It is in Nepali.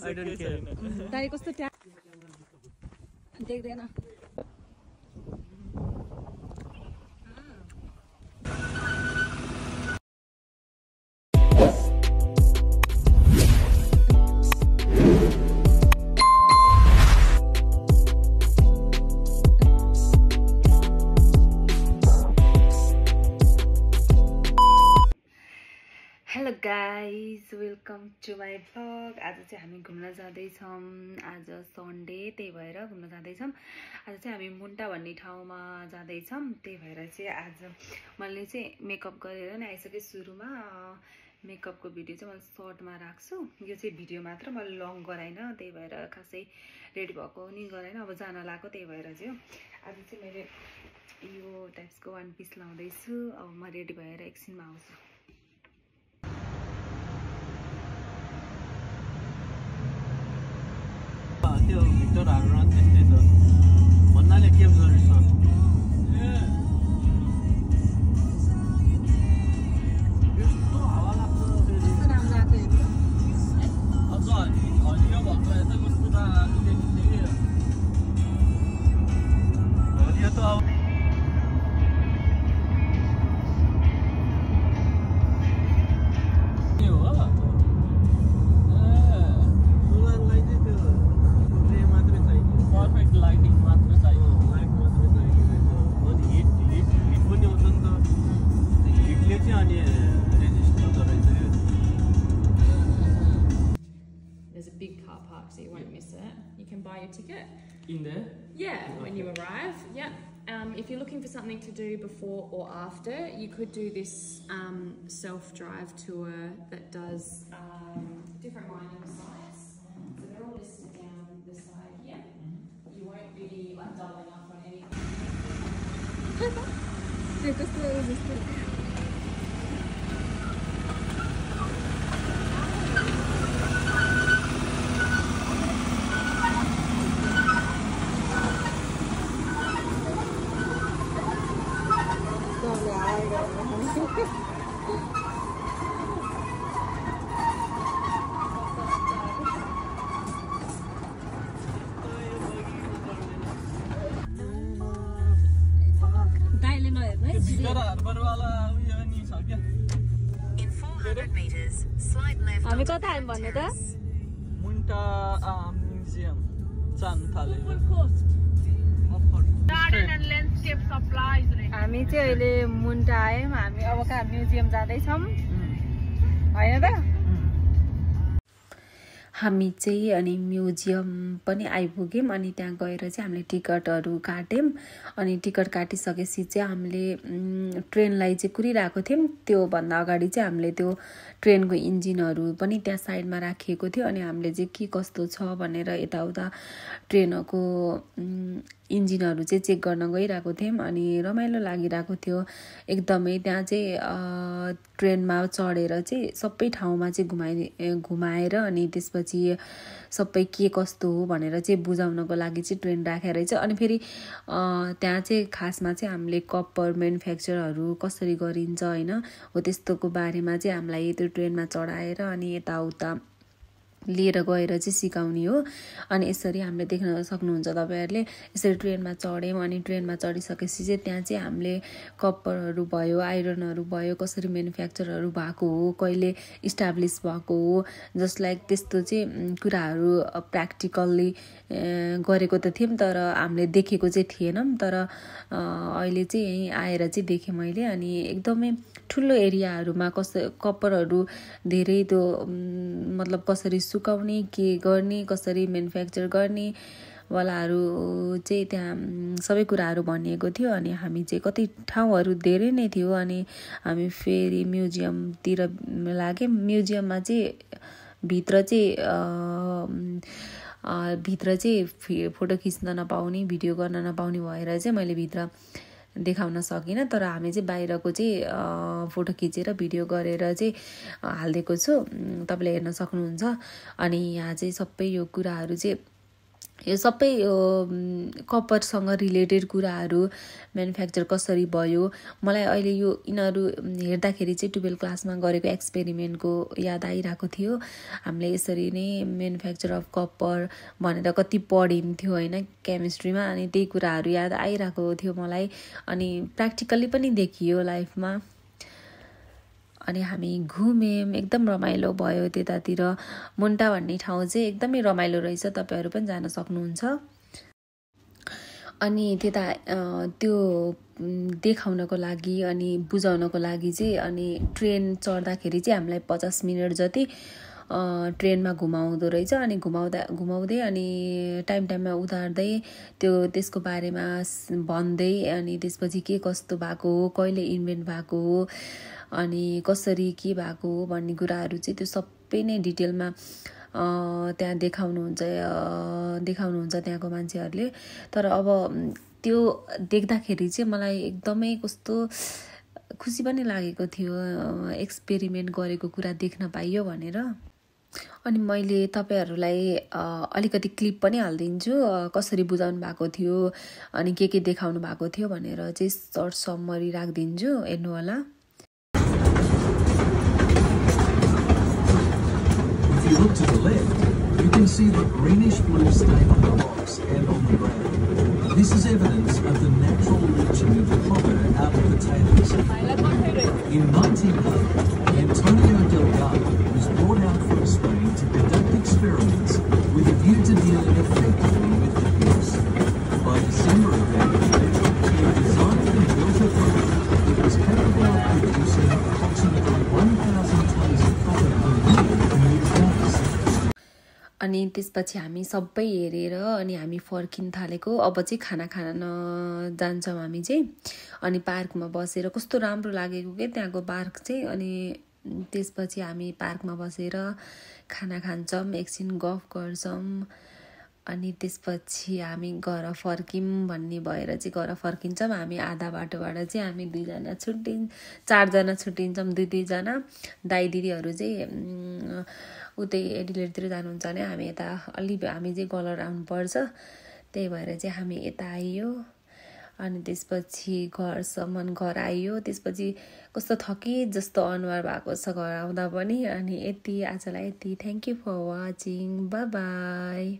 I don't care. दाइ कस्तो देख्दैन hello guys welcome to my vlog आज चाहिँ हामी घुम्न जाँदैछौँ आज सन्डे त्यही भएर घुम्न जाँदैछौँ आज चाहिँ हामी मुन्टा भन्ने ठाउँमा जाँदैछौँ त्यही भएर चाहिँ आज मैले चाहिँ मेकअप गरेर नै आइसकेँ सुरुमा मेकअपको भिडियो चाहिँ मैले सर्टमा राख्छु यो चाहिँ भिडियो मात्र मैले लङ गराइनँ त्यही भएर खासै रेडी भएको नि गराइनँ अब जान लाग्यो त्यही भएर चाहिँ आज चाहिँ मैले यो टाइप्सको वान पिस लाउँदैछु अब म रेडी भएर एकछिनमा आउँछु त्यो भिक्टरहरु रन त्यस्तै छ भन्नाले के गरिस यस्तो हावा लाग्छ कस्तो राम्रो लाग्यो अझ हरियो भएको यता कस्तो दामी देखिन्छ के हरियो त अब so you won't miss it. You can buy your ticket. in there? Yeah, when you arrive. Yep. If you're looking for something to do before or after, you could do this self-drive tour that does different mining sites. So they're all listed down the side here. You won't be like doubling up on anything. हामी कता आयौँ भन्नु त मुन्टा म्युजियम जान थाले हामी चाहिँ अहिले मुन्टा आयौँ हामी अब कहाँ म्युजियम जाँदैछौँ होइन त हामी चाहिँ अनि म्युजियम पनि आइपुग्यौँ अनि त्यहाँ गएर चाहिँ हामीले टिकटहरू काट्यौँ अनि टिकट काटिसकेपछि चाहिँ हामीले ट्रेनलाई चाहिँ कुरिरहेको थियौँ त्योभन्दा अगाडि चाहिँ हामीले त्यो ट्रेनको इन्जिनहरू पनि त्यहाँ साइडमा राखिएको थियो अनि हामीले चाहिँ के कस्तो छ भनेर यताउता ट्रेनको इन्जिनहरू चाहिँ चेक गर्न गइरहेको थियौँ अनि रमाइलो लागिरहेको थियो एकदमै त्यहाँ चाहिँ ट्रेनमा चढेर चाहिँ सबै ठाउँमा चाहिँ घुमाएर अनि त्यसपछि सबै के कस्तो हो भनेर चाहिँ बुझाउनको लागि चाहिँ ट्रेन राखेर चाहिँ अनि फेरि त्यहाँ चाहिँ खासमा चाहिँ हामीले कपर म्यानुफ्याक्चरहरू कसरी गरिन्छ होइन हो त्यस्तोको बारेमा चाहिँ हामीलाई त्यो ट्रेनमा चढाएर अनि यताउता लिएर गएर चाहिँ सिकाउने हो अनि यसरी हामीले देख्न सक्नुहुन्छ तपाईहरुले यसरी ट्रेनमा चढ्यौं अनि ट्रेनमा चढिसकेपछि चाहिँ त्यहाँ चाहिँ हामीले कपरहरू भयो आइरनहरू भयो कसरी म्यानुफ्याक्चरहरू भएको हो कहिले इस्टाब्लिश भएको हो जस्ट लाइक त्यस्तो चाहिँ कुराहरू प्र्याक्टिकली गरेको त थियौं तर हामीले देखेको चाहिँ थिएनौं तर अहिले चाहिँ यही आएर चाहिँ देखे मैले अनि एकदमै ठुलो एरियाहरुमा कपरहरू धेरै त्यो मतलब कसरी सुकाउने के गर्ने कसरी म्यानुफ्याक्चर गर्ने वालाहरु चाहिँ त्यहाँ सबै कुराहरु भनिएको थियो अनि हामी चाहिँ कति ठाउँहरु धेरै नै थियो अनि हामी फेरि म्युजियम तिर लाग्यौं म्युजियममा चाहिँ भित्र चाहिँ फोटो खिच्न नपाउने भिडियो गर्न नपाउने भएर चाहिँ मैले भित्र देखाउन सकिन तर हामी चाहिँ बाहिरको चाहिँ फोटो खिचेर भिडियो गरेर चाहिँ हाल्दिएको छु तपाईले हेर्न सक्नुहुन्छ अनि यहाँ चाहिँ सबै यो कुराहरु चाहिँ यो सबै कपरसँग रिलेटेड कुराहरू म्यानुफ्याक्चर कसरी भयो मलाई अहिले यो यिनीहरू हेर्दाखेरि चाहिँ 12 क्लासमा गरेको एक्सपेरिमेन्टको याद आइरहेको थियो। हामीले यसरी नै म्यानुफ्याक्चर अफ कपर भनेर कति पढिन्थ्यो होइन केमिस्ट्रीमा, अनि त्यही कुराहरू याद आइरहेको थियो मलाई, अनि प्र्याक्टिकल्ली पनि देखियो लाइफमा। अनि हामी घुम्यौँ, एकदम रमाइलो भयो त्यतातिर। मुन्टा भन्ने ठाउँ चाहिँ एकदमै रमाइलो रहेछ, तपाईँहरू पनि जान सक्नुहुन्छ। अनि त्यता त्यो देखाउनको लागि अनि बुझाउनको लागि चाहिँ अनि ट्रेन चढ्दाखेरि चाहिँ हामीलाई 50 मिनट जति ट्रेनमा घुमाउँदो रहेछ। अनि घुमाउँदै अनि टाइममा उतार्दै त्यसको बारेमा भन्दै अनि त्यसपछि के कस्तो भएको हो, कहिले इन्भेन्ट भएको हो, अनि कसरी के भएको हो भन्ने कुराहरू चाहिँ त्यो सबै नै डिटेलमा त्यहाँ देखाउनुहुन्छ त्यहाँको मान्छेहरूले। तर अब त्यो देख्दाखेरि चाहिँ मलाई एकदमै कस्तो खुसी पनि लागेको थियो एक्सपेरिमेन्ट गरेको कुरा देख्न पाइयो भनेर। अनि मैले तपाईँहरूलाई अलिकति क्लिप पनि हालिदिन्छु कसरी बुझाउनु भएको थियो अनि के देखाउनु भएको थियो भनेर चाहिँ सर्ट समरी राखिदिन्छु, हेर्नु होला। If you look to the left, you can see the greenish-blue stain on the rocks and on the ground. This is evidence of the natural leaching of copper out of the tailings. In 1900, Antonio Delgado was brought out from Spain to conduct experiments with a view to dealing effectively with the gas. By December of that year, he had designed and built a plant that was capable of producing approximately 1,000 tons of copper per year with gas. अनि त्यसपछि हामी सबै हेरेर अनि हामी फर्किन थालेको। अब चाहिँ खाना खान जान्छौँ हामी चाहिँ। अनि पार्कमा बसेर कस्तो राम्रो लागेको के त्यहाँको पार्क चाहिँ। अनि त्यसपछि हामी पार्कमा बसेर खाना खान्छौँ, एकछिन गफ गर्छौँ, अनि त्यसपछि हामी घर फर्कियौँ भन्ने भएर चाहिँ घर फर्किन्छौँ। हामी आधा बाटोबाट चाहिँ हामी 4जना छुट्टिन्छौँ, 2-2जना दाइ दिदीहरू चाहिँ उतै एडिलेडतिर जानुहुन्छ भने हामी यता हामी चाहिँ गलर आउनुपर्छ, त्यही भएर चाहिँ हामी यता आइयो। अनि त्यसपछि घर आइयो। त्यसपछि कस्तो थकित जस्तो अनुहार भएको छ घर आउँदा पनि। अनि आजलाई यति। Thank you for watching, bye by.